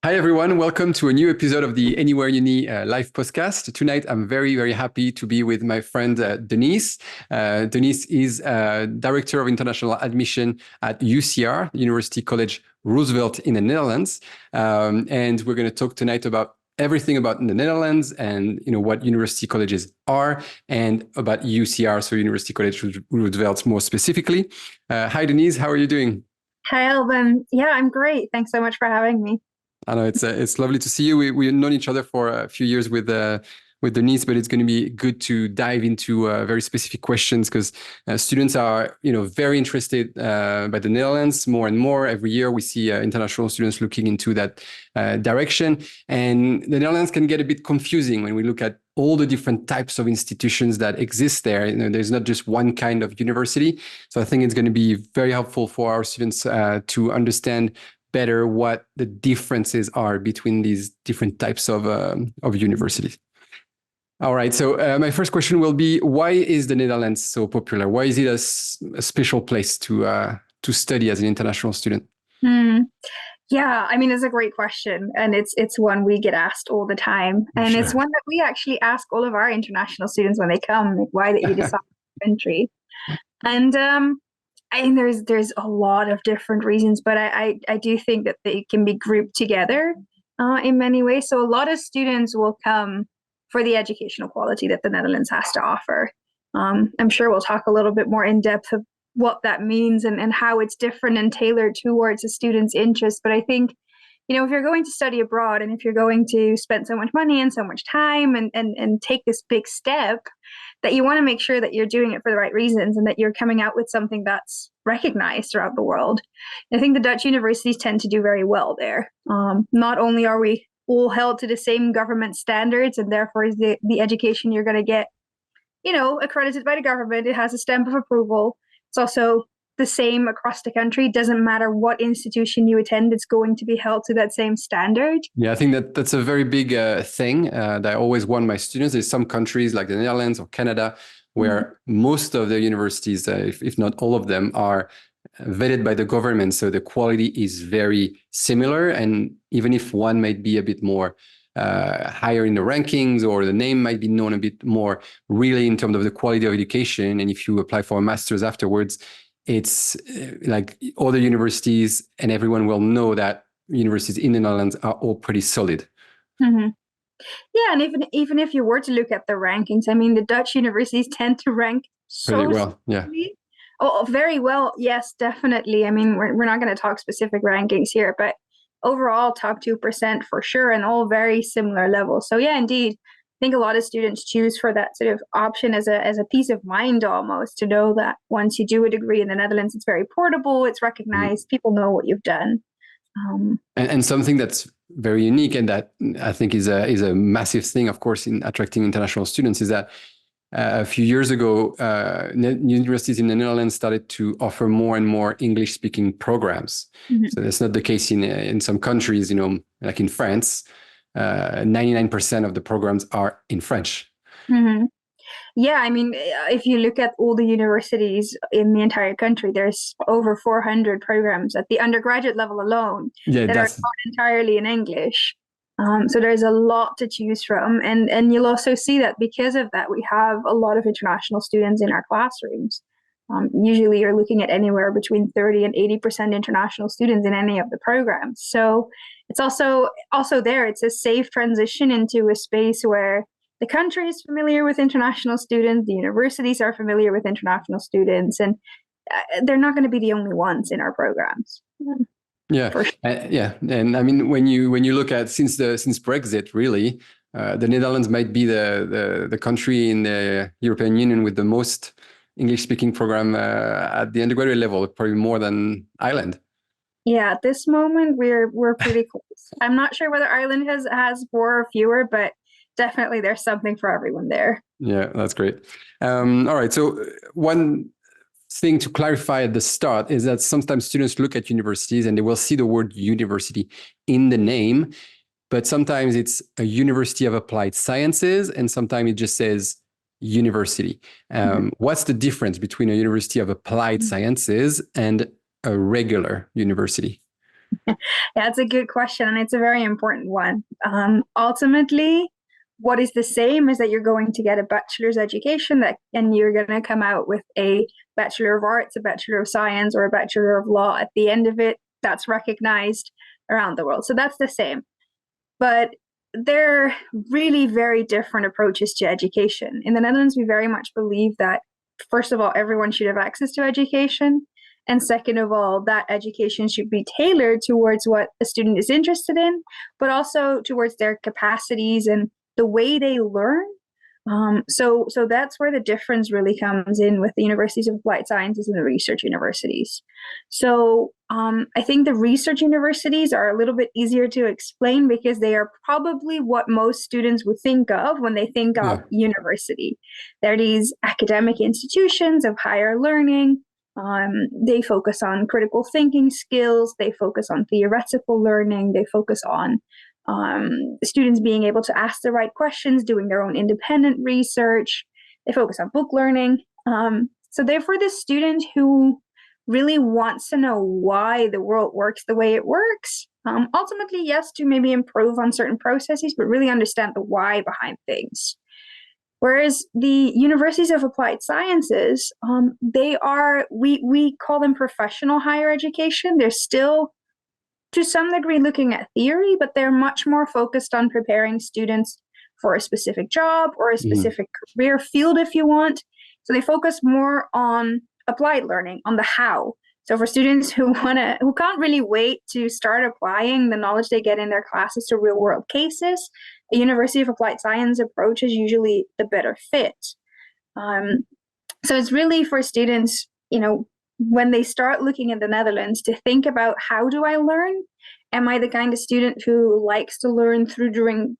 Hi, everyone. Welcome to a new episode of the Anywhere Uni live podcast. Tonight, I'm very, very happy to be with my friend Denise. Denise is Director of International Admission at UCR, University College Roosevelt in the Netherlands. And we're going to talk tonight about everything about the Netherlands and what university colleges are and about UCR, so University College Roosevelt more specifically. Hi, Denise. How are you doing? Hi, Alban. Yeah, I'm great. Thanks so much for having me. I know it's lovely to see you. We've known each other for a few years with Denise, but it's going to be good to dive into very specific questions because students are very interested by the Netherlands more and more. Every year we see international students looking into that direction, and the Netherlands can get a bit confusing when we look at all the different types of institutions that exist there. There's not just one kind of university. So I think it's going to be very helpful for our students to understand better what the differences are between these different types of universities. All right. So my first question will be: why is the Netherlands so popular? Why is it a special place to study as an international student? Hmm. Yeah, I mean, it's a great question, and it's one we get asked all the time, and it's Sure. one that we actually ask all of our international students when they come, like, why did you decide country? And I think there's a lot of different reasons, but I do think that they can be grouped together in many ways. So a lot of students will come for the educational quality that the Netherlands has to offer. I'm sure we'll talk a little bit more in depth of what that means and how it's different and tailored towards a student's interest. But I think, if you're going to study abroad and if you're going to spend so much money and so much time and take this big step, that you want to make sure that you're doing it for the right reasons and that you're coming out with something that's recognized throughout the world. I think the Dutch universities tend to do very well there. Not only are we all held to the same government standards, and therefore is the education you're going to get, accredited by the government. It has a stamp of approval. It's also the same across the country. Doesn't matter what institution you attend, it's going to be held to that same standard. Yeah, I think that's a very big thing that I always warn my students. There's some countries like the Netherlands or Canada where most of the universities, if not all of them, are vetted by the government. So the quality is very similar. And even if one might be a bit more higher in the rankings or the name might be known a bit more really in terms of the quality of education, and if you apply for a master's afterwards, it's like other universities and everyone will know that universities in the Netherlands are all pretty solid. Mm-hmm. Yeah, and even if you were to look at the rankings, I mean, the Dutch universities tend to rank Pretty so well, yeah. strongly. Oh, very well. Yes, definitely. I mean, we're not going to talk specific rankings here, but overall, top 2% for sure, and all very similar levels. So yeah, indeed, I think a lot of students choose for that sort of option as a peace of mind almost, to know that once you do a degree in the Netherlands, it's very portable, it's recognized, people know what you've done. And something that's very unique and that I think is a massive thing, of course, in attracting international students is that a few years ago, universities in the Netherlands started to offer more and more English-speaking programs. Mhm. So that's not the case in some countries, like in France. 99% of the programs are in French. Mhm. Yeah, I mean, if you look at all the universities in the entire country, there's over 400 programs at the undergraduate level alone Yeah, that are that's not entirely in English. So there's a lot to choose from, and you'll also see that because of that, we have a lot of international students in our classrooms. Usually, you're looking at anywhere between 30 and 80% international students in any of the programs. So it's also there. It's a safe transition into a space where the country is familiar with international students, the universities are familiar with international students, and they're not going to be the only ones in our programs. yeah, For sure. yeah. And I mean, when you look at since Brexit, really, the Netherlands might be the country in the European Union with the most English-speaking program at the undergraduate level, probably more than Ireland. Yeah, at this moment we're pretty close. I'm not sure whether Ireland has more or fewer, but definitely there's something for everyone there. Yeah, that's great. All right. So one thing to clarify at the start is that sometimes students look at universities and they will see the word university in the name, but sometimes it's a University of Applied Sciences and sometimes it just says university. What's the difference between a University of Applied Mhm. Sciences and a regular university? That's a good question, and it's a very important one. Ultimately, what is the same is that you're going to get a bachelor's education and you're going to come out with a Bachelor of Arts, a Bachelor of Science, or a Bachelor of Law at the end of it. That's recognized around the world. So that's the same. But they're really very different approaches to education. In the Netherlands, we very much believe that, first of all, everyone should have access to education. And second of all, that education should be tailored towards what a student is interested in, but also towards their capacities and the way they learn. So that's where the difference really comes in with the universities of applied sciences and the research universities. So I think the research universities are a little bit easier to explain because they are probably what most students would think of when they think of university. They're these academic institutions of higher learning. They focus on critical thinking skills. They focus on theoretical learning. They focus on students being able to ask the right questions, doing their own independent research. They focus on book learning. So therefore, the student who really wants to know why the world works the way it works, ultimately, yes, to maybe improve on certain processes, but really understand the why behind things. Whereas the universities of applied sciences, we call them professional higher education. They're still to some degree looking at theory, but they're much more focused on preparing students for a specific job or a specific career field, if you want. So they focus more on applied learning, on the how. So for students who can't really wait to start applying the knowledge they get in their classes to real world cases, a University of Applied Science approach is usually the better fit. So it's really for students, when they start looking at the Netherlands, to think about, how do I learn? Am I the kind of student who likes to learn through doing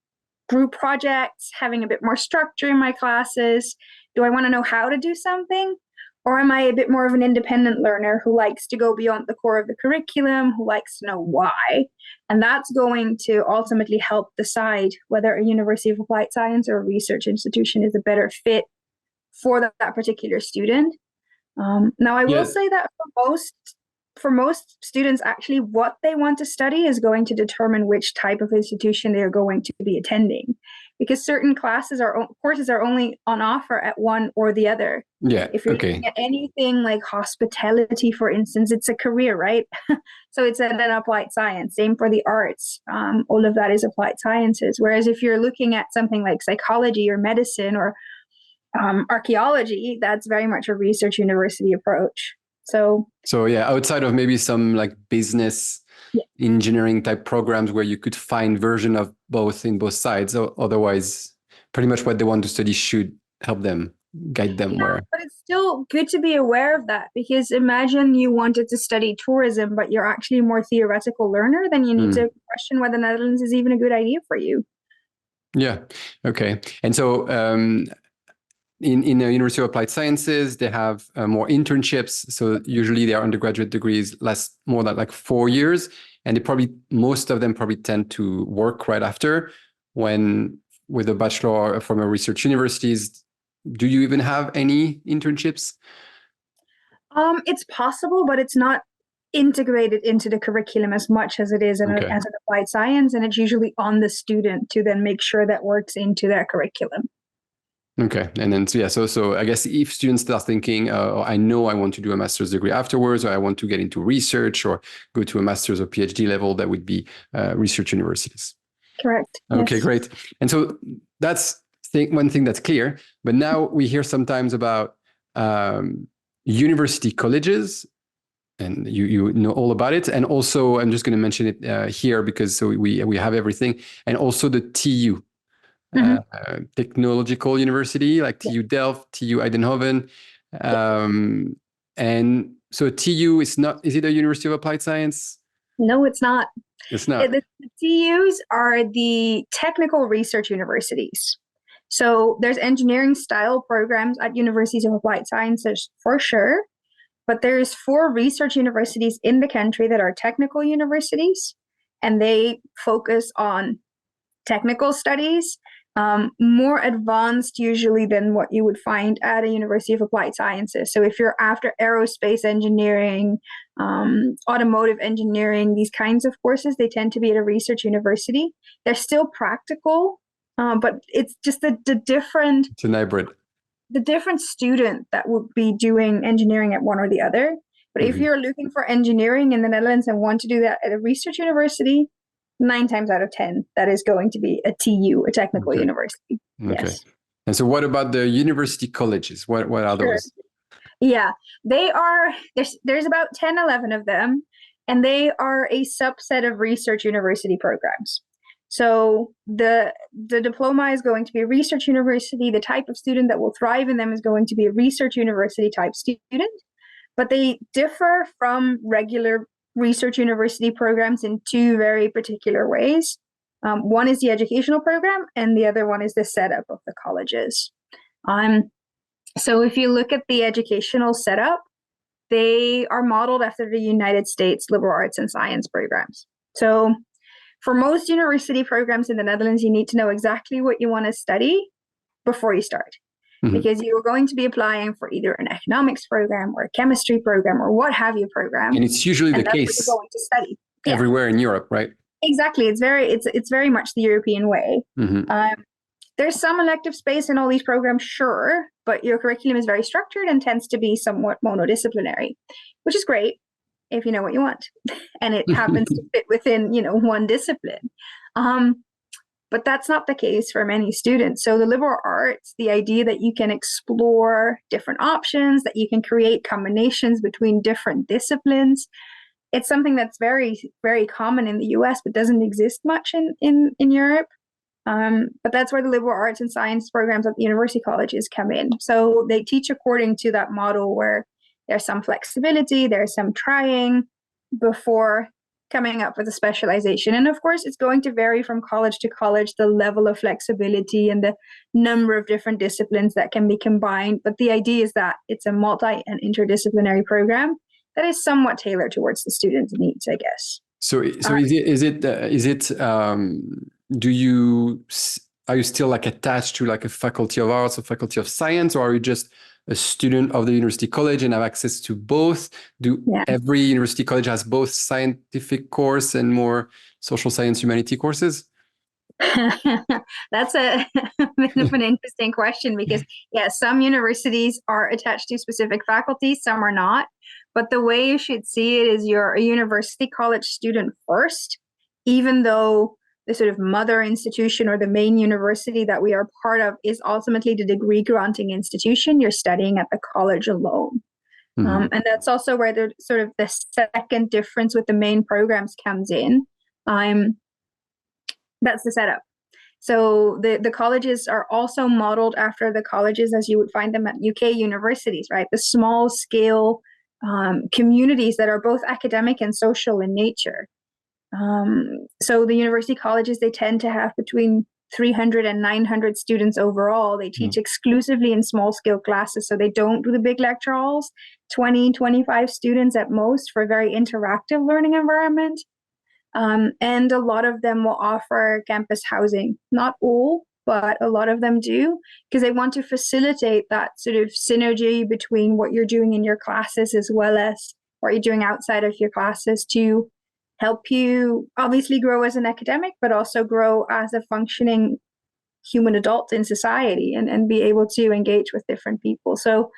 group projects, having a bit more structure in my classes? Do I want to know how to do something? Or am I a bit more of an independent learner who likes to go beyond the core of the curriculum, who likes to know why? And that's going to ultimately help decide whether a University of Applied Science or a research institution is a better fit for that particular student. Now, I will say that for most students, actually, what they want to study is going to determine which type of institution they are going to be attending, because certain courses are only on offer at one or the other. Yeah. If you're looking at anything like hospitality, for instance, it's a career, right? So it's an applied science. Same for the arts. All of that is applied sciences. Whereas if you're looking at something like psychology or medicine or archaeology, that's very much a research university approach. So yeah, outside of maybe some like business engineering type programs where you could find version of both in both sides. Otherwise, pretty much what they want to study should help them, guide them where. But it's still good to be aware of that, because imagine you wanted to study tourism, but you're actually a more theoretical learner, then you need to question whether the Netherlands is even a good idea for you. Yeah. Okay. And so in the University of Applied Sciences, they have more internships. So usually their undergraduate degrees last more than like 4 years. And most of them probably tend to work right after. When with a bachelor from a research universities, do you even have any internships? It's possible, but it's not integrated into the curriculum as much as it is as an applied science. And it's usually on the student to then make sure that works into their curriculum. Okay. And then, so I guess if students start thinking, I know I want to do a master's degree afterwards, or I want to get into research or go to a master's or PhD level, that would be research universities. Correct. Okay, yes. Great. And so that's one thing that's clear. But now we hear sometimes about university colleges, and you know all about it. And also, I'm just going to mention it here because so we have everything. And also the TU. Technological University, like TU Delft, TU Eindhoven. And so TU is it a University of Applied Science? No, it's not. It's not. The TUs are the technical research universities. So there's engineering style programs at universities of applied sciences for sure, but there's 4 research universities in the country that are technical universities, and they focus on technical studies. more advanced usually than what you would find at a University of Applied Sciences. So if you're after aerospace engineering, automotive engineering, these kinds of courses, they tend to be at a research university. They're still practical, but it's just the different. It's an hybrid. The different student that would be doing engineering at one or the other. But if you're looking for engineering in the Netherlands and want to do that at a research university, 9 times out of 10, that is going to be a TU, a technical university. Yes. And so what about the university colleges? What are those? Yeah, they are, there's about 10, 11 of them, and they are a subset of research university programs. So the diploma is going to be a research university. The type of student that will thrive in them is going to be a research university type student, but they differ from regular research university programs in 2 very particular ways. One is the educational program, and the other one is the setup of the colleges. So if you look at the educational setup, they are modeled after the United States liberal arts and science programs. So for most university programs in the Netherlands, you need to know exactly what you want to study before you start, because you're going to be applying for either an economics program or a chemistry program or what have you program. And it's usually the case you're going to study everywhere in Europe, right? Exactly. It's very much the European way. There's some elective space in all these programs, sure, but your curriculum is very structured and tends to be somewhat monodisciplinary, which is great if you know what you want, and it happens to fit within, one discipline. But that's not the case for many students. So the liberal arts, the idea that you can explore different options, that you can create combinations between different disciplines, it's something that's very, very common in the US, but doesn't exist much in Europe. But that's where the liberal arts and science programs at the university colleges come in. So they teach according to that model where there's some flexibility, there's some trying before coming up with a specialization. And of course, it's going to vary from college to college, the level of flexibility and the number of different disciplines that can be combined. But the idea is that it's a multi and interdisciplinary program that is somewhat tailored towards the student's needs, I guess. So are you still like attached to like a faculty of arts or faculty of science, or are you just a student of the university college and have access to both? Every university college has both scientific course and more social science humanity courses? That's a bit of an interesting question, because some universities are attached to specific faculties, some are not. But the way you should see it is you're a university college student first, even though the sort of mother institution or the main university that we are part of is ultimately the degree granting institution. You're studying at the college alone. And that's also where the sort of the second difference with the main programs comes in. That's the setup. So the colleges are also modeled after the colleges as you would find them at UK universities, right? The small scale communities that are both academic and social in nature. So the university colleges, they tend to have between 300 and 900 students overall. They teach exclusively in small scale classes, so they don't do the big lecture halls, 20, 25 students at most, for a very interactive learning environment. And a lot of them will offer campus housing. Not all, but a lot of them do, because they want to facilitate that sort of synergy between what you're doing in your classes as well as what you're doing outside of your classes, to help you obviously grow as an academic, but also grow as a functioning human adult in society and be able to engage with different people. So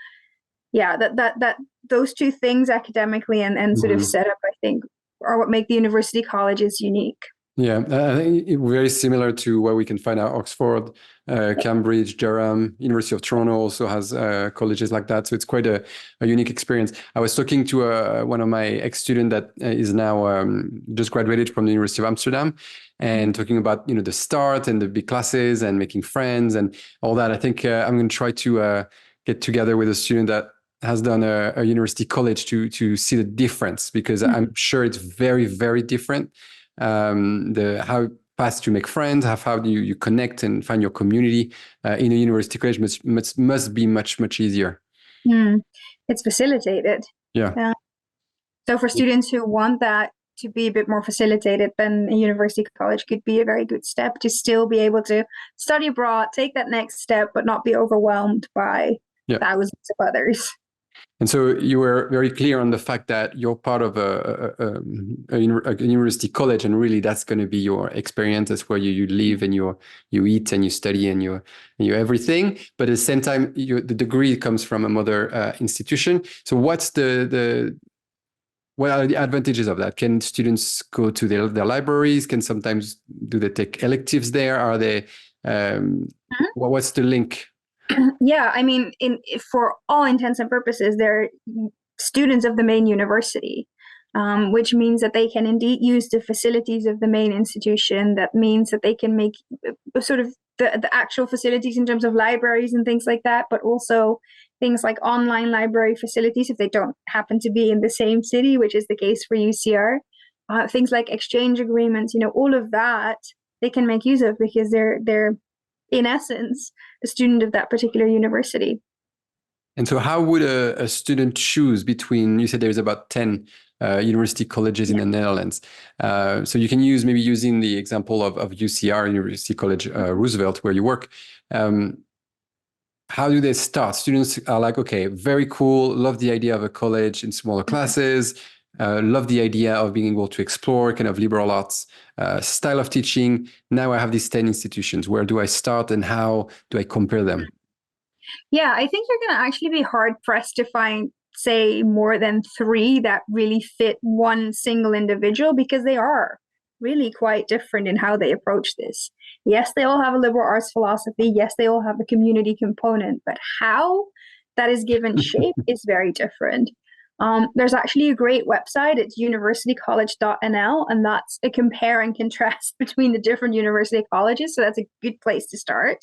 that those two things, academically and sort of setup, I think, are what make the university colleges unique. Yeah, I think very similar to what we can find at Oxford, Cambridge, Durham. University of Toronto also has colleges like that. So it's quite a unique experience. I was talking to one of my ex-students that is now just graduated from the University of Amsterdam, and talking about the start and the big classes and making friends and all that. I think I'm going to try to get together with a student that has done a university college to see the difference, because I'm sure it's very, very different. How fast you make friends, how you connect and find your community in a university college must be much easier. It's facilitated. So for students who want that to be a bit more facilitated, then a university college could be a very good step to still be able to study abroad, take that next step, but not be overwhelmed by thousands of others. And so you were very clear on the fact that you're part of a university college, and really that's going to be your experience. That's where you live and you eat and you study and you everything. But at the same time, the degree comes from a mother institution. So what are the advantages of that? Can students go to their libraries? Do they take electives there? Are they? What's the link? Yeah, I mean, for all intents and purposes, they're students of the main university, which means that they can indeed use the facilities of the main institution. That means that they can make sort of the actual facilities in terms of libraries and things like that, but also things like online library facilities if they don't happen to be in the same city, which is the case for UCR. Things like exchange agreements, all of that they can make use of because they're in essence a student of that particular university. And so how would a student choose between, you said there's about 10 university colleges in the Netherlands. So you can using the example of UCR, University College Roosevelt, where you work. How do they start? Students are like, okay, very cool, love the idea of a college in smaller classes, love the idea of being able to explore kind of liberal arts style of teaching. Now I have these 10 institutions. Where do I start and how do I compare them? Yeah, I think you're going to actually be hard pressed to find, say, more than 3 that really fit one single individual, because they are really quite different in how they approach this. Yes, they all have a liberal arts philosophy. Yes, they all have a community component, but how that is given shape is very different. There's actually a great website. It's universitycollege.nl, and that's a compare and contrast between the different university colleges. So that's a good place to start.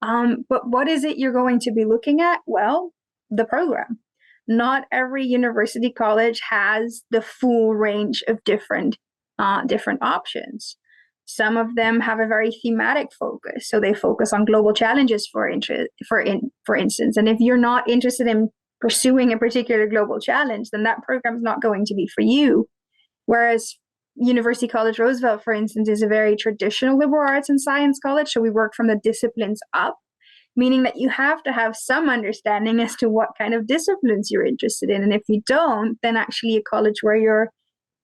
But what is it you're going to be looking at? Well, the program. Not every university college has the full range of different options. Some of them have a very thematic focus, so they focus on global challenges, for instance. And if you're not interested in pursuing a particular global challenge, then that program is not going to be for you. Whereas University College Roosevelt, for instance, is a very traditional liberal arts and science college. So we work from the disciplines up, meaning that you have to have some understanding as to what kind of disciplines you're interested in. And if you don't, then actually a college where you're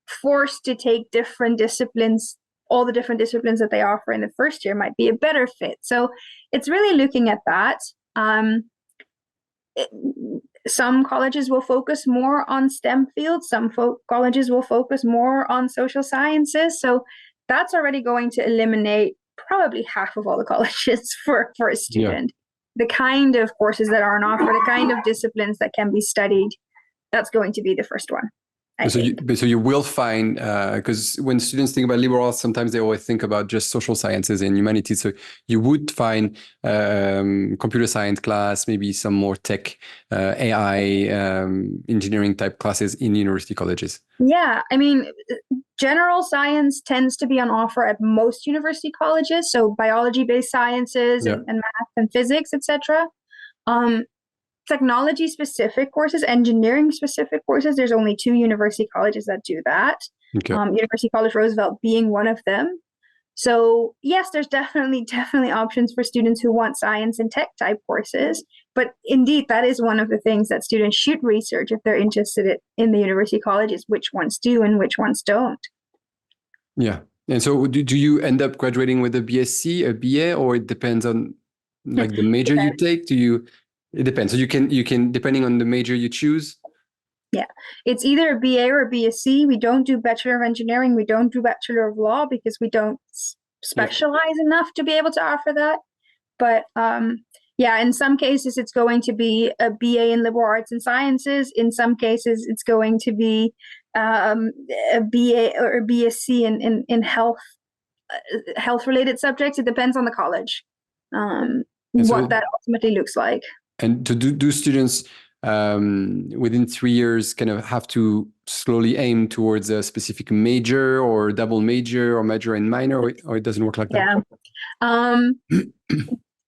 forced to take different disciplines, all the different disciplines that they offer in the first year, might be a better fit. So it's really looking at that. Some colleges will focus more on STEM fields. Some colleges will focus more on social sciences. So that's already going to eliminate probably half of all the colleges for a student. The kind of courses that are on offer, the kind of disciplines that can be studied, that's going to be the first one. So you will find, because when students think about liberal arts, sometimes they always think about just social sciences and humanities. So you would find computer science class, maybe some more tech, AI, engineering type classes in university colleges. Yeah, I mean, general science tends to be on offer at most university colleges. So biology-based sciences and math and physics, etc. Technology-specific courses, engineering-specific courses, there's only 2 university colleges that do that. Okay. University College Roosevelt being one of them. So yes, there's definitely options for students who want science and tech type courses. But indeed, that is one of the things that students should research if they're interested in the university colleges, which ones do and which ones don't. Yeah. And so do you end up graduating with a BSc, a BA, or it depends on like the major you take? It depends. So you can depending on the major you choose. Yeah, it's either a BA or a BSc. We don't do Bachelor of Engineering. We don't do Bachelor of Law because we don't specialize enough to be able to offer that. But in some cases, it's going to be a BA in Liberal Arts and Sciences. In some cases, it's going to be a BA or a BSc in health-related subjects. It depends on the college, what that ultimately looks like. And do students within 3 years kind of have to slowly aim towards a specific major or double major or major and minor, or it doesn't work like that? Yeah.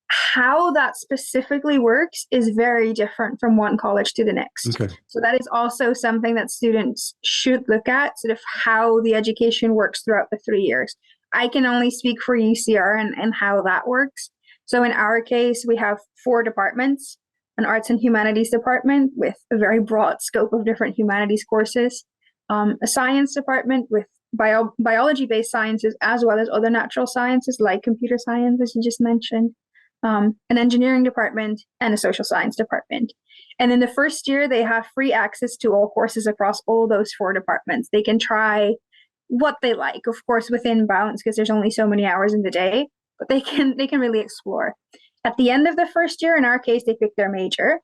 how that specifically works is very different from one college to the next. Okay. So that is also something that students should look at, sort of how the education works throughout the 3 years. I can only speak for UCR and how that works. So in our case, we have 4 departments: an arts and humanities department with a very broad scope of different humanities courses, a science department with biology-based sciences as well as other natural sciences like computer science, as you just mentioned, an engineering department, and a social science department. And in the first year, they have free access to all courses across all those 4 departments. They can try what they like, of course, within bounds, because there's only so many hours in the day, but they can really explore. At the end of the first year, in our case, they pick their major,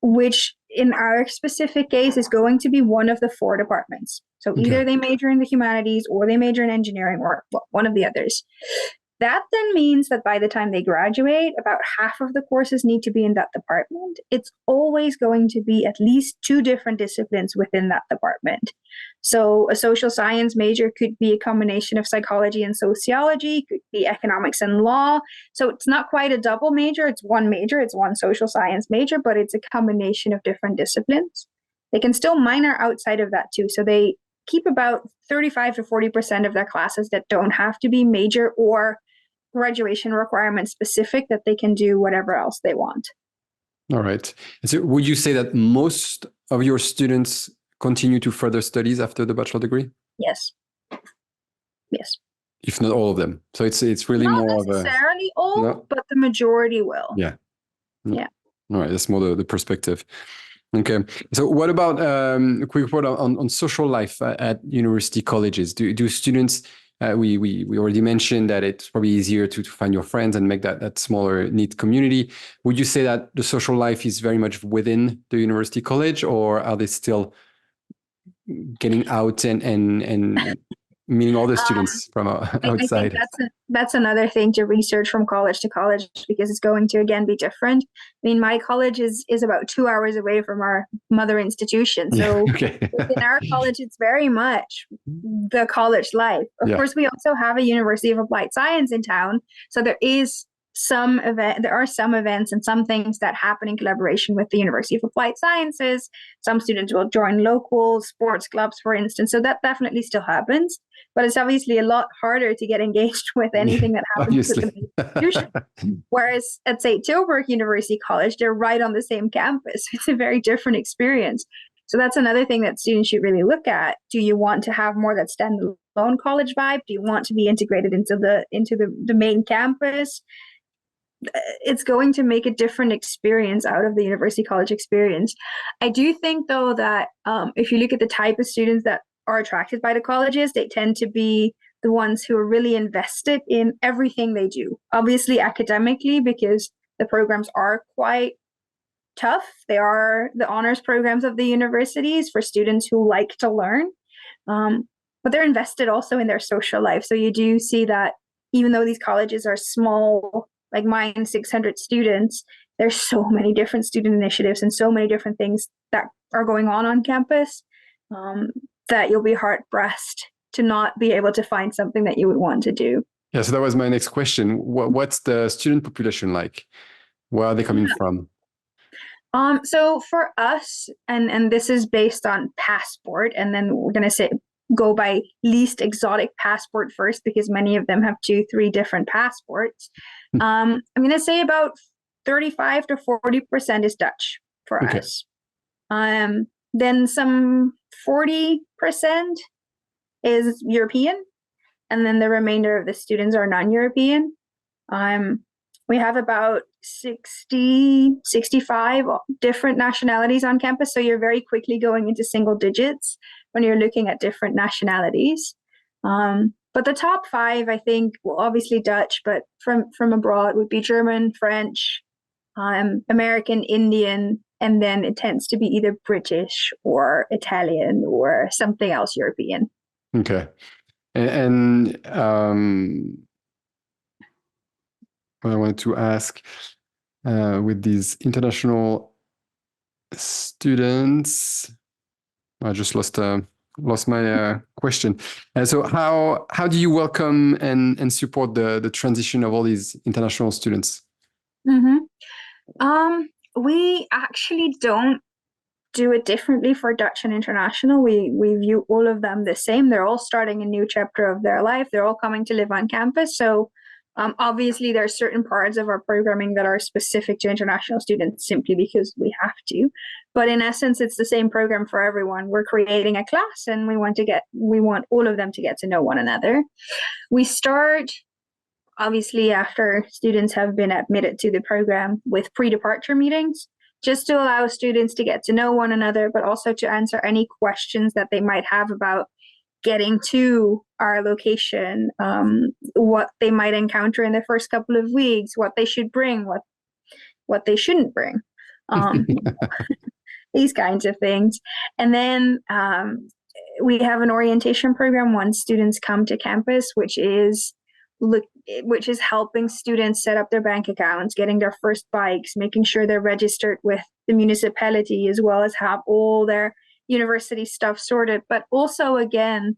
which in our specific case is going to be one of the 4 departments. So either they major in the humanities or they major in engineering, or one of the others. That then means that by the time they graduate, about half of the courses need to be in that department. It's always going to be at least 2 different disciplines within that department. So a social science major could be a combination of psychology and sociology, could be economics and law. So it's not quite a double major, it's one major, it's one social science major, but it's a combination of different disciplines. They can still minor outside of that too. So they keep about 35 to 40% of their classes that don't have to be major or graduation requirement specific, that they can do whatever else they want. All right. So would you say that most of your students continue to further studies after the bachelor degree? Yes. Yes. If not all of them. So it's really not more of a... Not necessarily all, no? but the majority will. Yeah. Yeah. All right. That's more the perspective. Okay. So what about a quick word on social life at university colleges? Do students... we already mentioned that it's probably easier to find your friends and make that smaller, neat community. Would you say that the social life is very much within the university college, or are they still getting out and meeting all the students from outside? I think that's another thing to research from college to college, because it's going to again be different. I mean, my college is about 2 hours away from our mother institution, so within our college, it's very much the college life. Of course, we also have a University of Applied Science in town, so there are some events and some things that happen in collaboration with the University of Applied Sciences. Some students will join local sports clubs, for instance, so that definitely still happens. But it's obviously a lot harder to get engaged with anything that happens with the institution. Whereas at, say, Tilburg University College, they're right on the same campus. It's a very different experience. So that's another thing that students should really look at. Do you want to have more that standalone college vibe? Do you want to be integrated into the main campus? It's going to make a different experience out of the university college experience. I do think, though, that if you look at the type of students that are attracted by the colleges, they tend to be the ones who are really invested in everything they do. Obviously, academically, because the programs are quite tough. They are the honors programs of the universities for students who like to learn. But they're invested also in their social life. So you do see that even though these colleges are small, like mine, 600 students, there's so many different student initiatives and so many different things that are going on campus, that you'll be hard-pressed to not be able to find something that you would want to do. Yeah, so that was my next question. What's the student population like? Where are they coming from? So for us, and this is based on passport, and then we're going to go by least exotic passport first, because many of them have 2-3 different passports. I'm going to say about 35 to 40% is Dutch for us. Then some 40% is European, and then the remainder of the students are non-European. We have about 60, 65 different nationalities on campus, so you're very quickly going into single digits when you're looking at different nationalities. But the top 5, I think, well, obviously Dutch, but from abroad would be German, French, American, Indian, and then it tends to be either British or Italian or something else European. Okay. And what I wanted to ask, with these international students, I just lost lost my question. So how do you welcome and support the transition of all these international students? We actually don't do it differently for Dutch and international. We view all of them the same. They're all starting a new chapter of their life. They're all coming to live on campus. So obviously there are certain parts of our programming that are specific to international students simply because we have to. But in essence, it's the same program for everyone. We're creating a class and we want all of them to get to know one another. We start obviously after students have been admitted to the program with pre-departure meetings, just to allow students to get to know one another, but also to answer any questions that they might have about getting to our location, what they might encounter in the first couple of weeks, what they should bring, what they shouldn't bring, these kinds of things. And then we have an orientation program once students come to campus, which is helping students set up their bank accounts, getting their first bikes, making sure they're registered with the municipality, as well as have all their university stuff sorted, but also again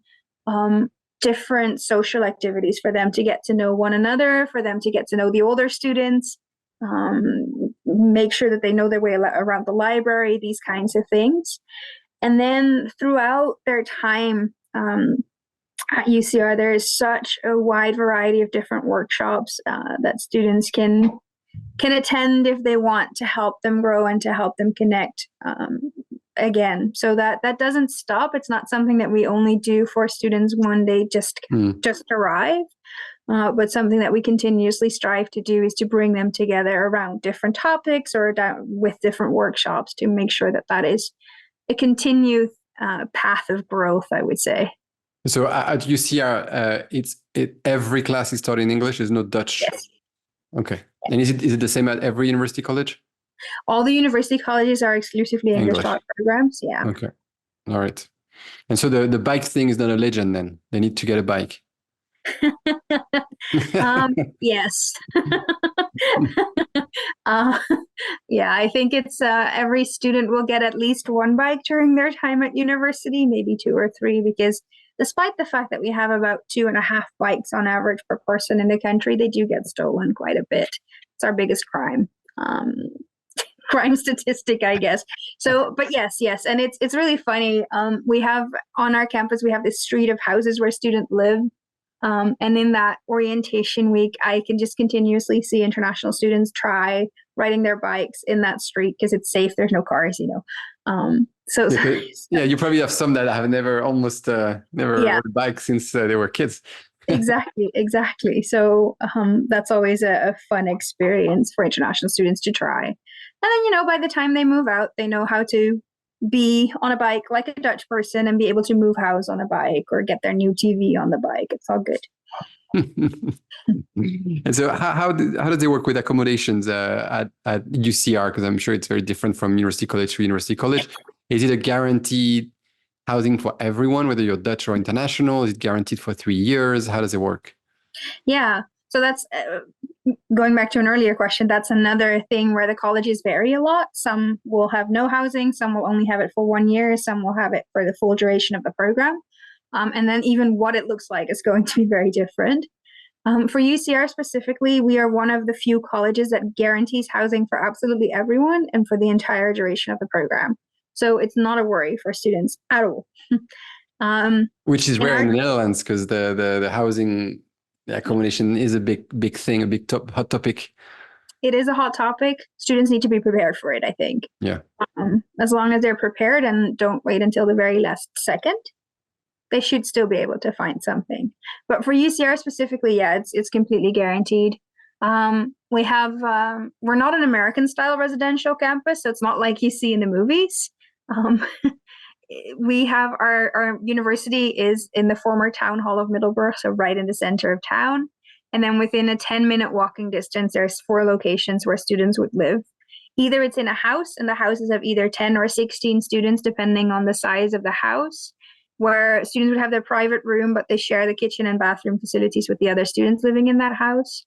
different social activities for them to get to know one another, for them to get to know the older students, make sure that they know their way around the library, these kinds of things. And then throughout their time at UCR, there is such a wide variety of different workshops that students can attend if they want, to help them grow and to help them connect. Again, so that doesn't stop. It's not something that we only do for students when they just arrive, but something that we continuously strive to do is to bring them together around different topics or with different workshops to make sure that is a continued path of growth, I would say. So at UCR, every class is taught in English. There's no Dutch. Yes. Okay. And is it the same at every university college? All the university colleges are exclusively English taught programs. Yeah. Okay. All right. And so the bike thing is not a legend then. They need to get a bike. Yes. Yeah, I think it's every student will get at least one bike during their time at university, maybe 2 or 3, because despite the fact that we have about 2.5 bikes on average per person in the country, they do get stolen quite a bit. It's our biggest crime statistic, I guess. So, but yes, and it's really funny. We have on our campus, we have this street of houses where students live. And in that orientation week, I can just continuously see international students try riding their bikes in that street because it's safe. There's no cars, So yeah, you probably have some that have never rode a bike since they were kids. Exactly. So that's always a fun experience for international students to try. And then, by the time they move out, they know how to be on a bike like a Dutch person and be able to move house on a bike or get their new TV on the bike. It's all good. And so how does it work with accommodations at UCR? Because I'm sure it's very different from university college to university college. Is it a guaranteed housing for everyone, whether you're Dutch or international? Is it guaranteed for 3 years? How does it work? Yeah. So that's going back to an earlier question. That's another thing where the colleges vary a lot. Some will have no housing. Some will only have it for 1 year. Some will have it for the full duration of the program. And then even what it looks like is going to be very different. For UCR specifically, we are one of the few colleges that guarantees housing for absolutely everyone and for the entire duration of the program. So it's not a worry for students at all. Which is rare in the Netherlands because the housing, the accommodation is a big thing, a big hot topic. It is a hot topic. Students need to be prepared for it, I think. Yeah. As long as they're prepared and don't wait until the very last second, they should still be able to find something. But for UCR specifically, yeah, it's completely guaranteed. We're not an American style residential campus, so it's not like you see in the movies. We have our university is in the former town hall of Middleborough, so right in the center of town. And then within a 10-minute walking distance, there's 4 locations where students would live. Either it's in a house, and the houses have either 10 or 16 students, depending on the size of the house, where students would have their private room, but they share the kitchen and bathroom facilities with the other students living in that house.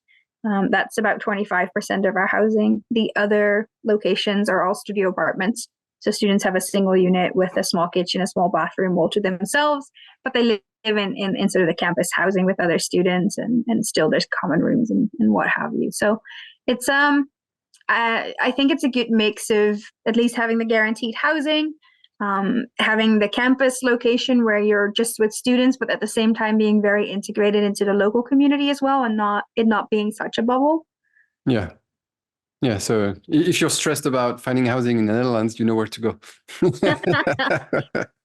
That's about 25% of our housing. The other locations are all studio apartments. So students have a single unit with a small kitchen, a small bathroom, all to themselves, but they live in sort of the campus housing with other students, and still there's common rooms and what have you. So it's I think it's a good mix of at least having the guaranteed housing, having the campus location where you're just with students, but at the same time being very integrated into the local community as well, and not being such a bubble. Yeah. Yeah, so if you're stressed about finding housing in the Netherlands, you know where to go.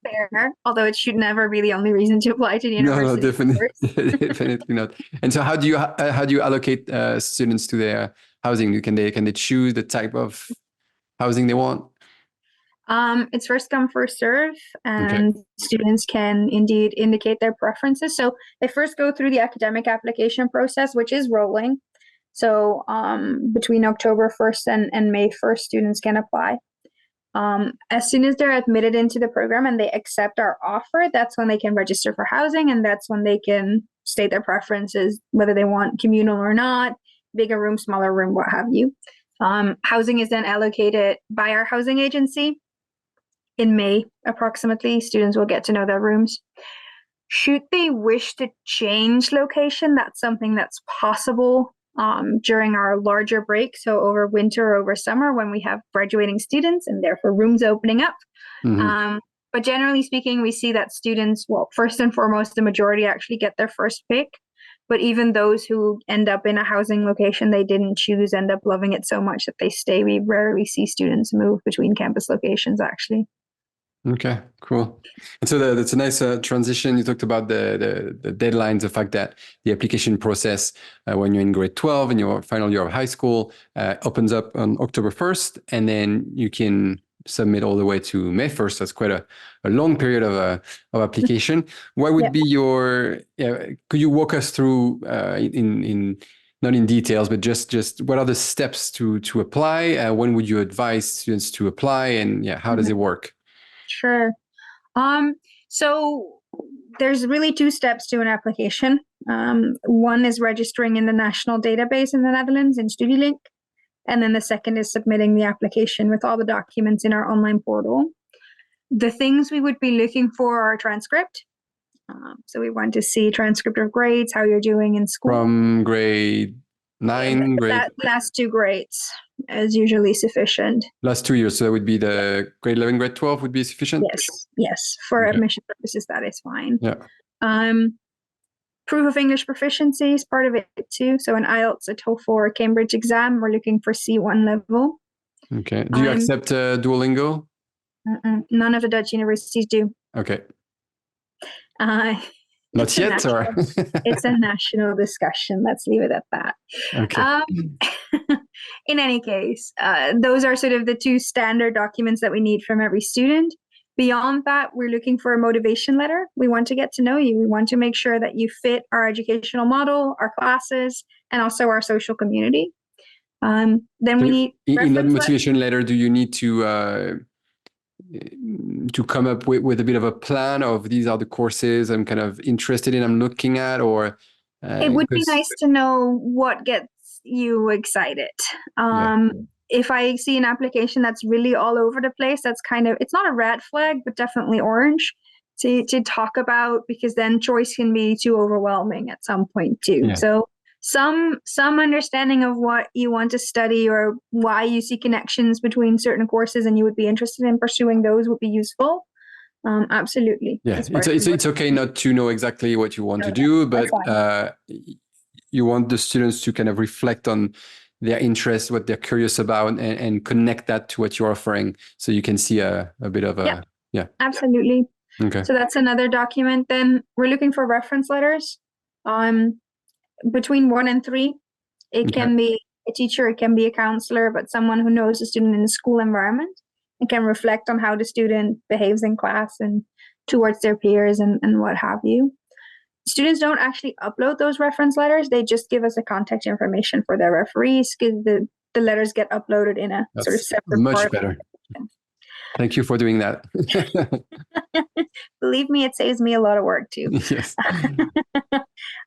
Fair, although it should never be the only reason to apply to the university. No, definitely, definitely not. And so, how do you allocate students to their housing? Can they choose the type of housing they want? It's first come, first serve, and Okay. students can indeed indicate their preferences. So they first go through the academic application process, which is rolling. So between October 1st and May 1st, students can apply. As soon as they're admitted into the program and they accept our offer, that's when they can register for housing, and that's when they can state their preferences, whether they want communal or not, bigger room, smaller room, what have you. Housing is then allocated by our housing agency. In May, approximately, students will get to know their rooms. Should they wish to change location, that's something that's possible during our larger break, so over winter or over summer when we have graduating students and therefore rooms opening up. Mm-hmm. But generally speaking, we see that students, well, first and foremost, the majority actually get their first pick. But even those who end up in a housing location they didn't choose end up loving it so much that they stay. We rarely see students move between campus locations, actually. Okay, cool. And so that's a nice transition. You talked about the deadlines, the fact that the application process when you're in grade 12 and your final year of high school opens up on October 1st, and then you can submit all the way to May 1st. That's quite a long period of application. What would be your, could you walk us through in not in details, but just what are the steps to apply? When would you advise students to apply, and how does it work? Sure. So there's really two steps to an application. One is registering in the national database in the Netherlands in StudyLink. And then the second is submitting the application with all the documents in our online portal. The things we would be looking for are transcript. So we want to see transcript of grades, how you're doing in school. From grade 9, grade... Last two grades is usually sufficient. Last 2 years, so that would be the grade 11, grade 12 would be sufficient? Yes. For admission purposes, that is fine. Yeah. Proof of English proficiency is part of it too. So an IELTS, a TOEFL, or a Cambridge exam, we're looking for C1 level. Okay. Do you accept Duolingo? None of the Dutch universities do. Okay. Not yet, or? It's a national discussion. Let's leave it at that. Okay. In any case, those are sort of the two standard documents that we need from every student. Beyond that, we're looking for a motivation letter. We want to get to know you. We want to make sure that you fit our educational model, our classes, and also our social community. Then we need... In that motivation letter, do you need to come up with a bit of a plan of these are the courses I'm kind of interested in, I'm looking at, or... it would be nice to know what gets you excited. If I see an application that's really all over the place, that's kind of, it's not a red flag, but definitely orange to talk about, because then choice can be too overwhelming at some point too. Yeah. So some understanding of what you want to study or why you see connections between certain courses and you would be interested in pursuing those would be useful. Absolutely. Yeah, it's okay not to know exactly what you want to do, but you want the students to kind of reflect on their interests, what they're curious about, and connect that to what you're offering, so you can see a bit of a... Yeah, absolutely. Okay. So that's another document. Then we're looking for reference letters. Between 1 and 3, it can be a teacher, it can be a counselor, but someone who knows the student in the school environment and can reflect on how the student behaves in class and towards their peers and what have you. Students don't actually upload those reference letters. They just give us the contact information for their referees, because the letters get uploaded in a sort of separate much better. Thank you for doing that. Believe me, it saves me a lot of work too. Yes.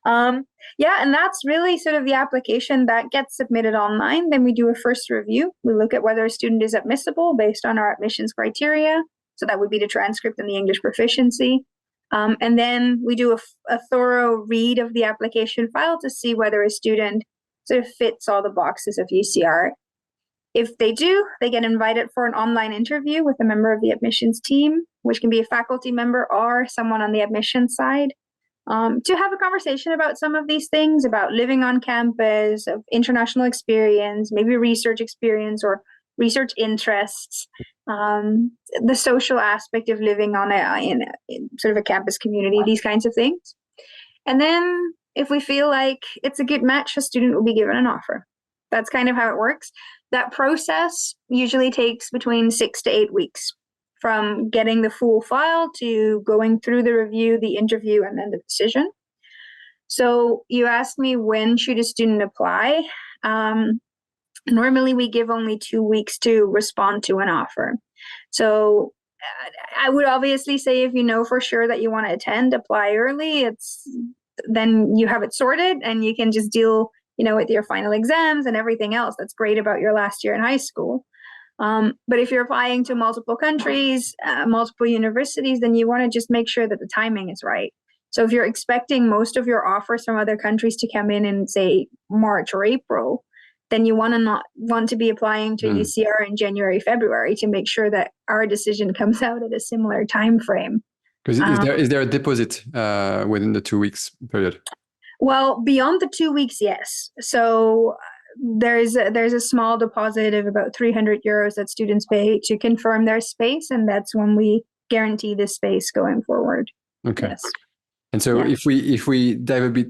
Yeah, and that's really sort of the application that gets submitted online. Then we do a first review. We look at whether a student is admissible based on our admissions criteria. So that would be the transcript and the English proficiency. And then we do a thorough read of the application file to see whether a student sort of fits all the boxes of UCR. If they do, they get invited for an online interview with a member of the admissions team, which can be a faculty member or someone on the admissions side, to have a conversation about some of these things, about living on campus, of international experience, maybe research experience or research interests, the social aspect of living on in sort of a campus community, these kinds of things. And then if we feel like it's a good match, a student will be given an offer. That's kind of how it works. That process usually takes between 6 to 8 weeks, from getting the full file to going through the review, the interview, and then the decision. So you asked me, when should a student apply? Normally we give only 2 weeks to respond to an offer. So I would obviously say, if you know for sure that you want to attend, apply early. Then you have it sorted and you can just deal, with your final exams and everything else. That's great about your last year in high school. But if you're applying to multiple countries, multiple universities, then you want to just make sure that the timing is right. So if you're expecting most of your offers from other countries to come in say March or April, then you not want to be applying to UCR in January, February, to make sure that our decision comes out at a similar time frame. Because is there a deposit within the 2 weeks period? Well, beyond the 2 weeks, yes. So there's a small deposit of about 300 euros that students pay to confirm their space, and that's when we guarantee the space going forward. Okay. Yes. And so if we dive a bit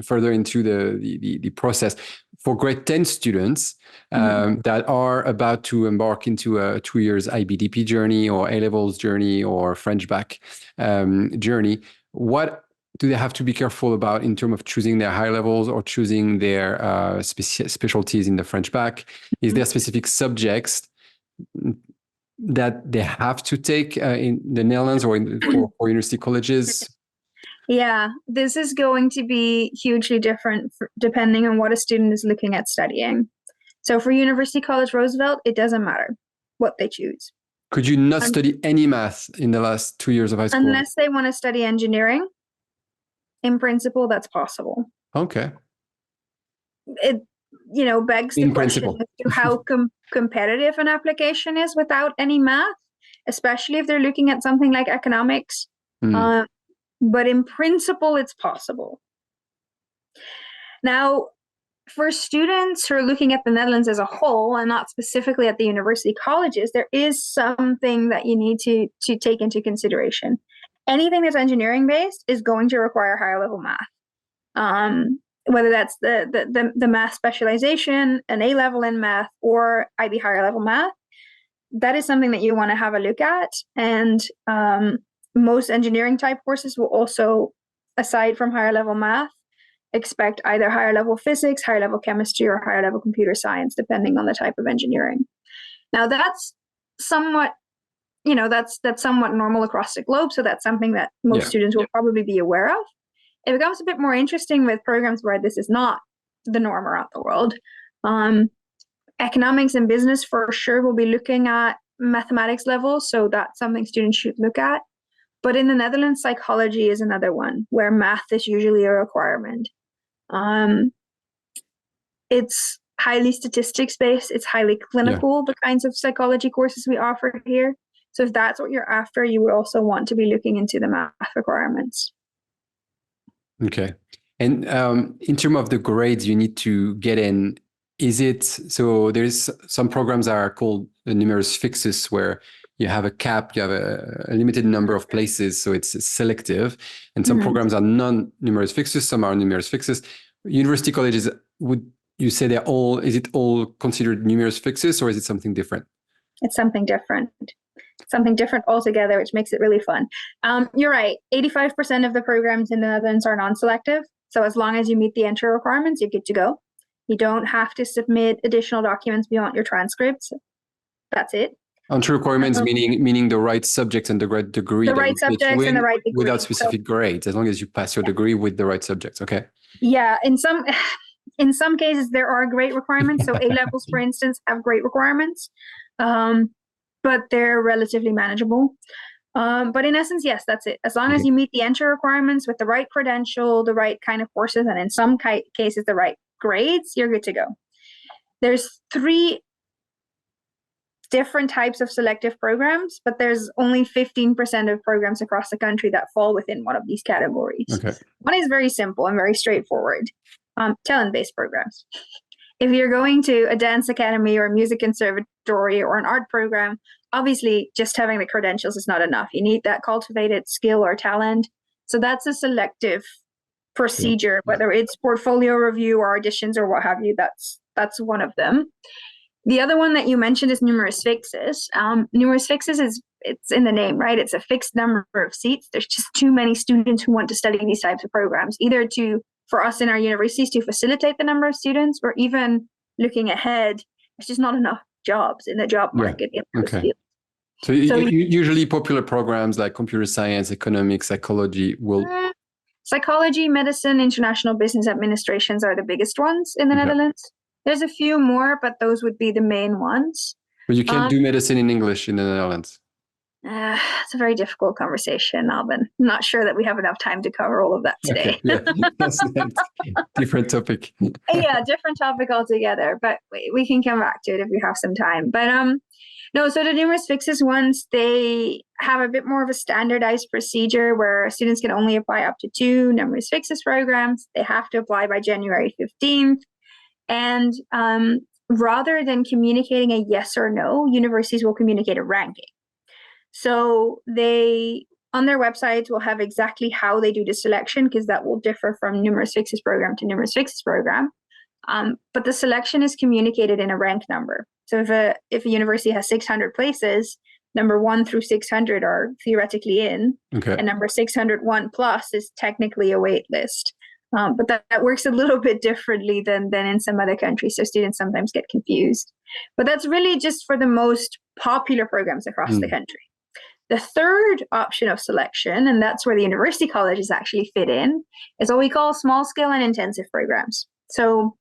further into the process for grade 10 students that are about to embark into a 2 years IBDP journey or A-levels journey or French bac journey, what do they have to be careful about in terms of choosing their high levels or choosing their specialties in the French bac? Is there specific subjects that they have to take in the Netherlands or for university colleges? Yeah, this is going to be hugely different depending on what a student is looking at studying. So for University College Roosevelt, it doesn't matter what they choose. Could you not study any math in the last 2 years of high school? Unless they want to study engineering. In principle, that's possible. Okay. It, begs the question as to how competitive an application is without any math, especially if they're looking at something like economics. But in principle, it's possible. Now, for students who are looking at the Netherlands as a whole and not specifically at the university colleges, there is something that you need to take into consideration. Anything that's engineering based is going to require higher level math. Whether that's the math specialization, an A level in math, or IB higher level math, that is something that you want to have a look at. And most engineering type courses will also, aside from higher level math, expect either higher level physics, higher level chemistry, or higher level computer science, depending on the type of engineering. Now that's somewhat, that's somewhat normal across the globe. So that's something that most students will probably be aware of. It becomes a bit more interesting with programs where this is not the norm around the world. Economics and business for sure will be looking at mathematics levels. So that's something students should look at. But in the Netherlands, psychology is another one where math is usually a requirement. It's highly statistics based. It's highly clinical, the kinds of psychology courses we offer here. So if that's what you're after, you would also want to be looking into the math requirements. Okay. And in terms of the grades you need to get in, so there's some programs that are called numerus fixus, where you have a cap, you have a limited number of places, so it's selective. And some programs are non-numerus fixus, some are numerus fixus. University colleges, would you say is it all considered numerus fixus, or is it something different? It's something different. Something different altogether, which makes it really fun. You're right. 85% of the programs in the Netherlands are non-selective. So as long as you meet the entry requirements, you're good to go. You don't have to submit additional documents beyond your transcripts. That's it. Entry requirements meaning the right subjects and the right degree the that right will take subjects you and the in right degree. without specific grades, as long as you pass your degree with the right subjects. Okay. Yeah, in some cases there are grade requirements. So A levels, for instance, have grade requirements, but they're relatively manageable. But in essence, yes, that's it. As long as you meet the entry requirements with the right credential, the right kind of courses, and in some cases the right grades, you're good to go. There's 3 different types of selective programs, but there's only 15% of programs across the country that fall within one of these categories. Okay. One is very simple and very straightforward. Talent-based programs. If you're going to a dance academy or a music conservatory or an art program, obviously just having the credentials is not enough. You need that cultivated skill or talent. So that's a selective procedure, whether it's portfolio review or auditions or what have you. That's one of them. The other one that you mentioned is numerous fixes. Numerous fixes it's in the name, right? It's a fixed number of seats. There's just too many students who want to study these types of programs, either for us in our universities to facilitate the number of students, or even looking ahead, there's just not enough jobs in the job market. Okay. So usually popular programs like computer science, economics, psychology will... Psychology, medicine, international business administrations are the biggest ones in the Netherlands. There's a few more, but those would be the main ones. But you can't do medicine in English in the Netherlands. It's a very difficult conversation, Alban. I'm not sure that we have enough time to cover all of that today. Okay, yeah, that's different topic. Yeah, different topic altogether, but we can come back to it if we have some time. But no, so the numerous fixes ones, they have a bit more of a standardized procedure where students can only apply up to 2 numerous fixes programs. They have to apply by January 15th. And rather than communicating a yes or no, universities will communicate a ranking. So they, on their websites, will have exactly how they do the selection, because that will differ from numerous fixes program to numerous fixes program. But the selection is communicated in a rank number. So if a university has 600 places, number 1 through 600 are theoretically in, and number 601 plus is technically a wait list. But that works a little bit differently than in some other countries, so students sometimes get confused. But that's really just for the most popular programs across the country. The third option of selection, and that's where the university colleges actually fit in, is what we call small-scale and intensive programs. So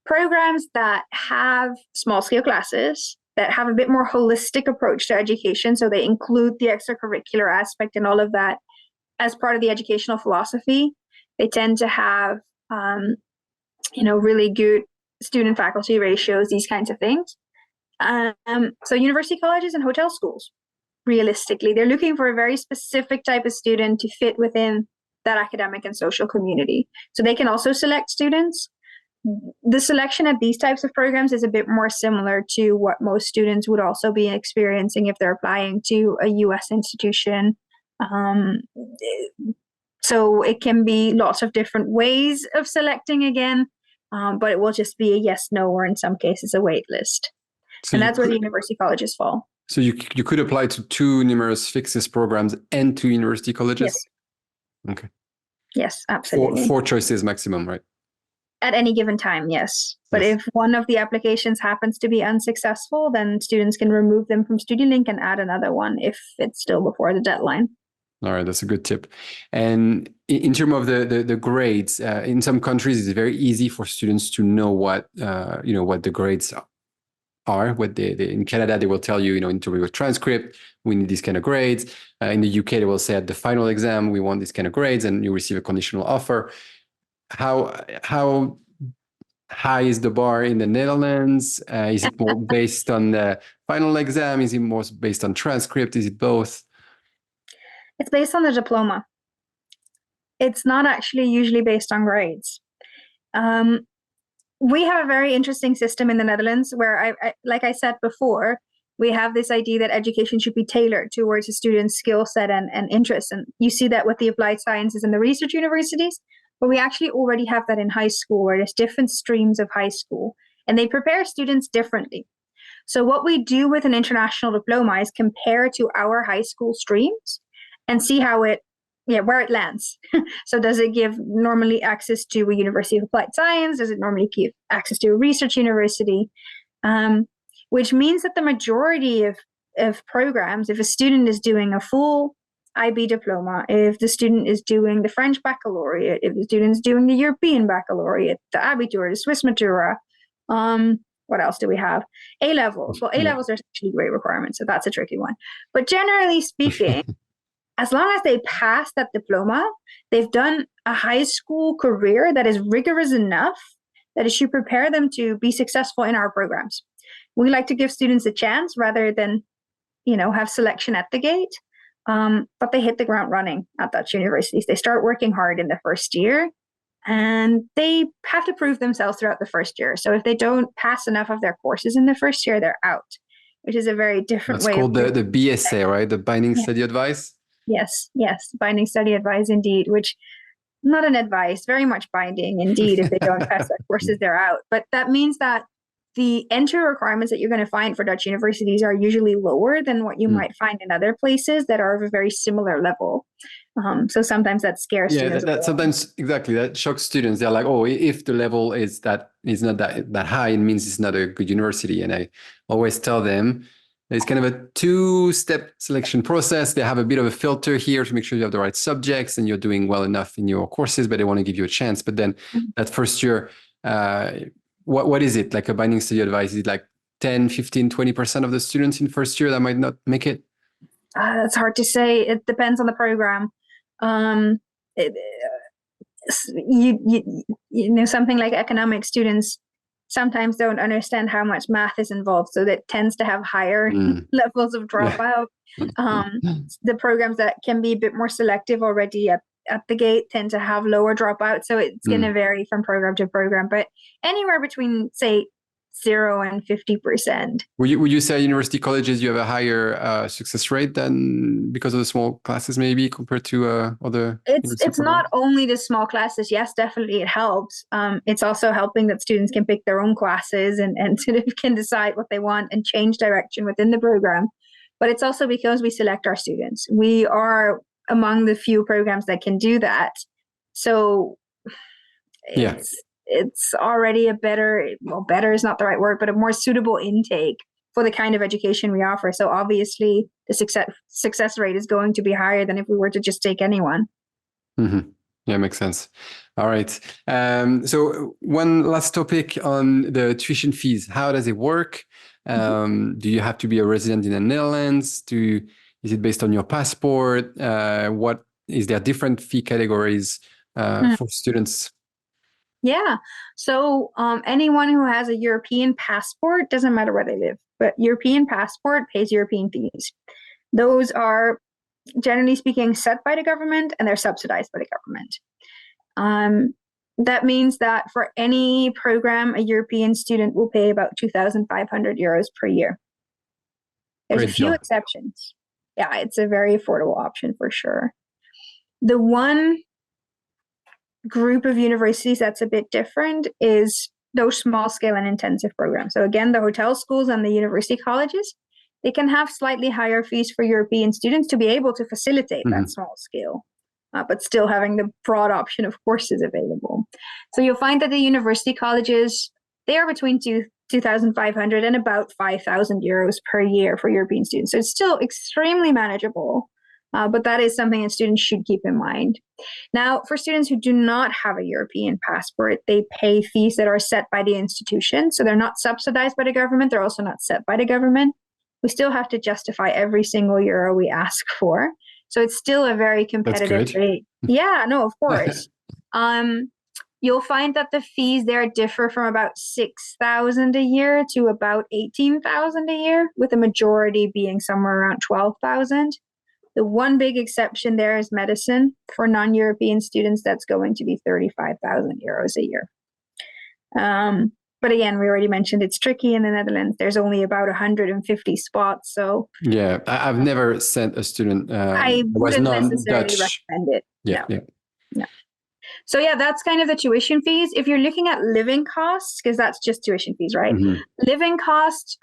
programs that have small-scale classes, that have a bit more holistic approach to education, so they include the extracurricular aspect and all of that as part of the educational philosophy. They tend to have, really good student-faculty ratios, these kinds of things. So university colleges and hotel schools, realistically, they're looking for a very specific type of student to fit within that academic and social community. So they can also select students. The selection at these types of programs is a bit more similar to what most students would also be experiencing if they're applying to a US institution. So it can be lots of different ways of selecting again, but it will just be a yes, no, or in some cases a wait list. So and that's where the university colleges fall. So you could apply to 2 numerous fixes programs and 2 university colleges? Yes. Okay. Yes, absolutely. 4 choices maximum, right? At any given time, yes. But if one of the applications happens to be unsuccessful, then students can remove them from StudyLink and add another one if it's still before the deadline. All right, that's a good tip. And in terms of the grades, in some countries, it's very easy for students to know what the grades are. In Canada, they will tell you, in terms of your transcript, we need these kind of grades. In the UK, they will say at the final exam, we want these kind of grades, and you receive a conditional offer. How high is the bar in the Netherlands? Is it more based on the final exam? Is it more based on transcript? Is it both? It's based on the diploma. It's not actually usually based on grades. We have a very interesting system in the Netherlands where, like I said before, we have this idea that education should be tailored towards a student's skill set and interests. And you see that with the applied sciences and the research universities, but we actually already have that in high school, where there's different streams of high school, and they prepare students differently. So what we do with an international diploma is compare to our high school streams and see where it lands. So does it give normally access to a University of Applied Science? Does it normally give access to a research university? Which means that the majority of of programs, if a student is doing a full IB diploma, if the student is doing the French baccalaureate, if the student is doing the European baccalaureate, the Abitur, the Swiss Matura, what else do we have? A levels. Well, A levels are actually great requirements, so that's a tricky one. But generally speaking, as long as they pass that diploma, they've done a high school career that is rigorous enough that it should prepare them to be successful in our programs. We like to give students a chance rather than, have selection at the gate. But they hit the ground running at Dutch universities. They start working hard in the first year, and they have to prove themselves throughout the first year. So if they don't pass enough of their courses in the first year, they're out, which is a very different way. That's called the BSA, right? The Binding Study Advice? Yes, binding study advice indeed, which not an advice, very much binding indeed. If they don't pass their courses, they're out. But that means that the entry requirements that you're going to find for Dutch universities are usually lower than what you might find in other places that are of a very similar level. So sometimes that scares students. That sometimes exactly that shocks students. They're like, oh, if the level is not that high, it means it's not a good university. And I always tell them it's kind of a two-step selection process. They have a bit of a filter here to make sure you have the right subjects and you're doing well enough in your courses, but they want to give you a chance. But then that first year, what is it? Like a binding study advice? Is it like 10, 15, 20% of the students in first year that might not make it? That's hard to say. It depends on the program. Something like economics students sometimes don't understand how much math is involved, so that tends to have higher levels of dropout. The programs that can be a bit more selective already at the gate tend to have lower dropout. So it's going to vary from program to program, but anywhere between, say, 0 and 50%. Would you say university colleges you have a higher success rate than because of the small classes maybe compared to other? It's not only the small classes. Yes, definitely it helps. It's also helping that students can pick their own classes and sort of can decide what they want and change direction within the program. But it's also because we select our students. We are among the few programs that can do that. So it's already a better is not the right word, but a more suitable intake for the kind of education we offer. So obviously the success rate is going to be higher than if we were to just take anyone. Yeah, makes sense. All right. So one last topic on the tuition fees. How does it work? Do you have to be a resident in the Netherlands? Is it based on your passport? What is there different fee categories for students? Yeah. So anyone who has a European passport, doesn't matter where they live, but European passport pays European fees. Those are, generally speaking, set by the government and they're subsidized by the government. That means that for any program, a European student will pay about 2,500 euros per year. There's a few exceptions. Yeah, it's a very affordable option for sure. The one group of universities that's a bit different is those small scale and intensive programs. So again, the hotel schools and the university colleges, they can have slightly higher fees for European students to be able to facilitate that small scale, but still having the broad option of courses available. So you'll find that the university colleges, they are between 2,500 and about 5,000 euros per year for European students. So it's still extremely manageable. But that is something that students should keep in mind. Now, for students who do not have a European passport, they pay fees that are set by the institution. So they're not subsidized by the government. They're also not set by the government. We still have to justify every single euro we ask for. So it's still a very competitive rate. Yeah, no, of course. You'll find that the fees there differ from about 6,000 a year to about 18,000 a year, with the majority being somewhere around 12,000. The one big exception there is medicine. For non-European students, that's going to be 35,000 euros a year. But again, we already mentioned it's tricky in the Netherlands. There's only about 150 spots. So yeah, I've never sent a student. I wouldn't necessarily recommend it. Yeah. So yeah, that's kind of the tuition fees. If you're looking at living costs, because that's just tuition fees, right? Living costs,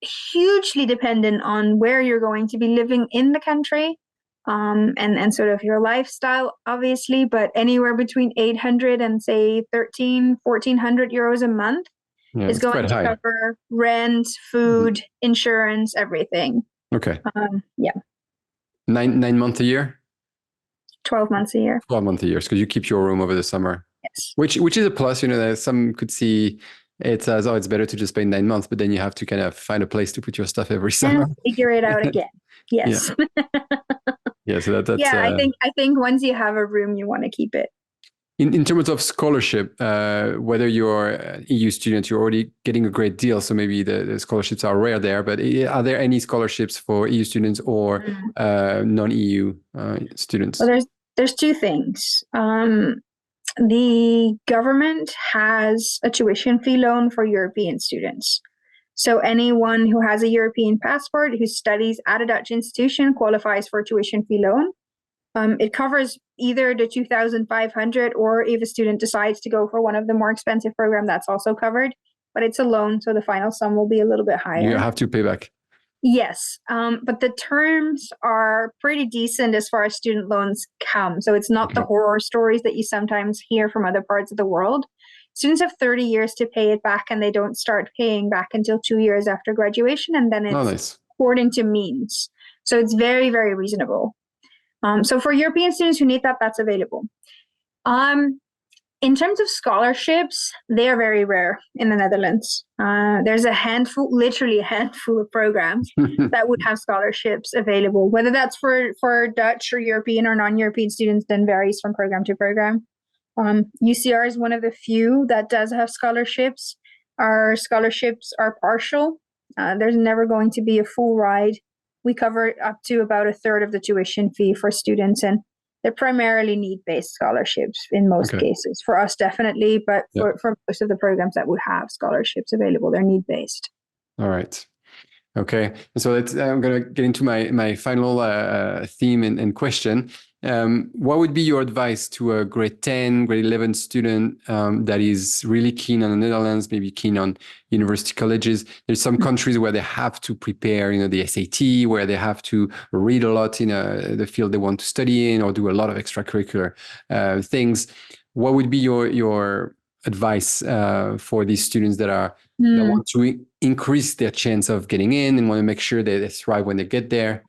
hugely dependent on where you're going to be living in the country, and sort of your lifestyle, obviously, but anywhere between 800 and say 1,400 euros a month Yeah, It's it's going quite to high. cover rent, food, insurance, everything. Okay. Yeah, 9 months a year? 12 months a year. 12 months a year, because you keep your room over the summer. Yes. Which is a plus, that some could see it as, oh, it's better to just pay 9 months, but then you have to kind of find a place to put your stuff every summer. And figure it out again. Yes. Yeah, so that's Yeah, I think once you have a room, you want to keep it. in terms of scholarship, whether you're an EU student, you're already getting a great deal. So maybe the scholarships are rare there, but are there any scholarships for EU students or non-EU students? Well, there's two things. The government has a tuition fee loan for European students. So anyone who has a European passport who studies at a Dutch institution qualifies for a tuition fee loan. It covers either the 2,500, or if a student decides to go for one of the more expensive programs, that's also covered. But it's a loan, so the final sum will be a little bit higher. You have to pay back. Yes, but the terms are pretty decent as far as student loans come. So it's not the horror stories that you sometimes hear from other parts of the world. Students have 30 years to pay it back, and they don't start paying back until 2 years after graduation, and then it's according to means. So it's very, very reasonable. So for European students who need that, that's available. In terms of scholarships, they are very rare in the Netherlands. There's a handful, literally a handful of programs that would have scholarships available. Whether that's for Dutch or European or non-European students then varies from program to program. UCR is one of the few that does have scholarships. Our scholarships are partial. There's never going to be a full ride. We cover up to about a third of the tuition fee for students, and they're primarily need-based scholarships in most cases. For us, definitely, but for most of the programs that would have scholarships available, they're need-based. All right. Okay. So I'm going to get into my final theme and question. What would be your advice to a grade 10, grade 11 student that is really keen on the Netherlands, maybe keen on university colleges? There's some countries where they have to prepare, the SAT, where they have to read a lot in the field they want to study in, or do a lot of extracurricular things. What would be your advice for these students that want to increase their chance of getting in and want to make sure they thrive when they get there?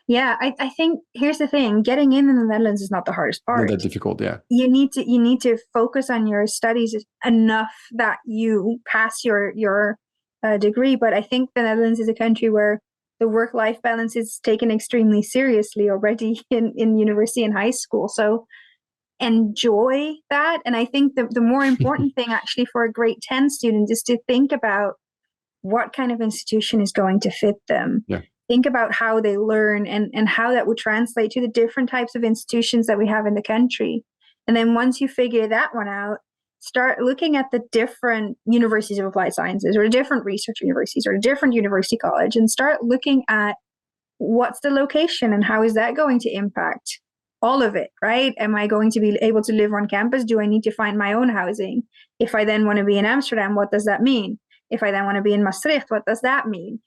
Yeah, I think here's the thing: getting in the Netherlands is not the hardest part. Not that difficult, yeah. You need to focus on your studies enough that you pass your degree. But I think the Netherlands is a country where the work-life balance is taken extremely seriously already in university and high school. So enjoy that. And I think the more important thing actually for a grade 10 student is to think about what kind of institution is going to fit them. Yeah. Think about how they learn and how that would translate to the different types of institutions that we have in the country. And then once you figure that one out, start looking at the different universities of applied sciences or different research universities or different university college, and start looking at what's the location and how is that going to impact all of it, right? Am I going to be able to live on campus? Do I need to find my own housing? If I then want to be in Amsterdam, what does that mean? If I then want to be in Maastricht, what does that mean?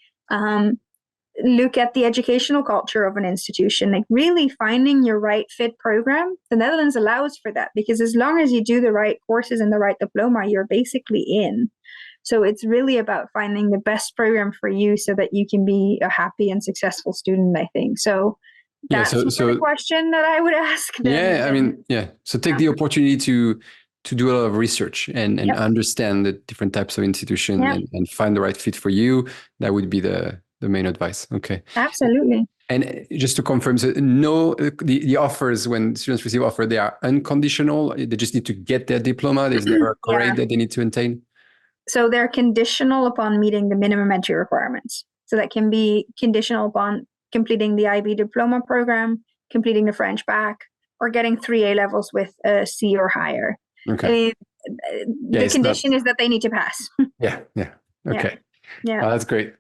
Look at the educational culture of an institution, like really finding your right fit program. The Netherlands allows for that, because as long as you do the right courses and the right diploma, you're basically in. So it's really about finding the best program for you so that you can be a happy and successful student, I think. So that's the question that I would ask them. So take the opportunity to do a lot of research and understand the different types of institution and find the right fit for you. That would be the main advice. Okay. Absolutely. And just to confirm, so the offers, when students receive offer, they are unconditional. They just need to get their diploma. There's never a grade that they need to attain. So they're conditional upon meeting the minimum entry requirements. So that can be conditional upon completing the IB diploma program, completing the French bac, or getting 3 A levels with a C or higher. Okay. The condition is that they need to pass. Yeah. Okay. Yeah. That's great.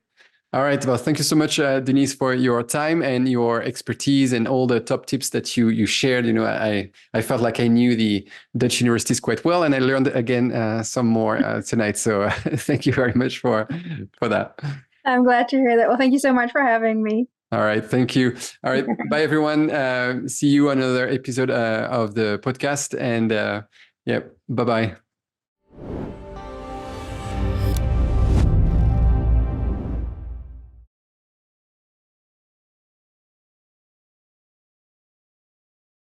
All right. Well, thank you so much, Denise, for your time and your expertise and all the top tips that you shared. I felt like I knew the Dutch universities quite well, and I learned again some more tonight. So thank you very much for that. I'm glad to hear that. Well, thank you so much for having me. All right. Thank you. All right. Bye, everyone. See you on another episode of the podcast. And bye-bye.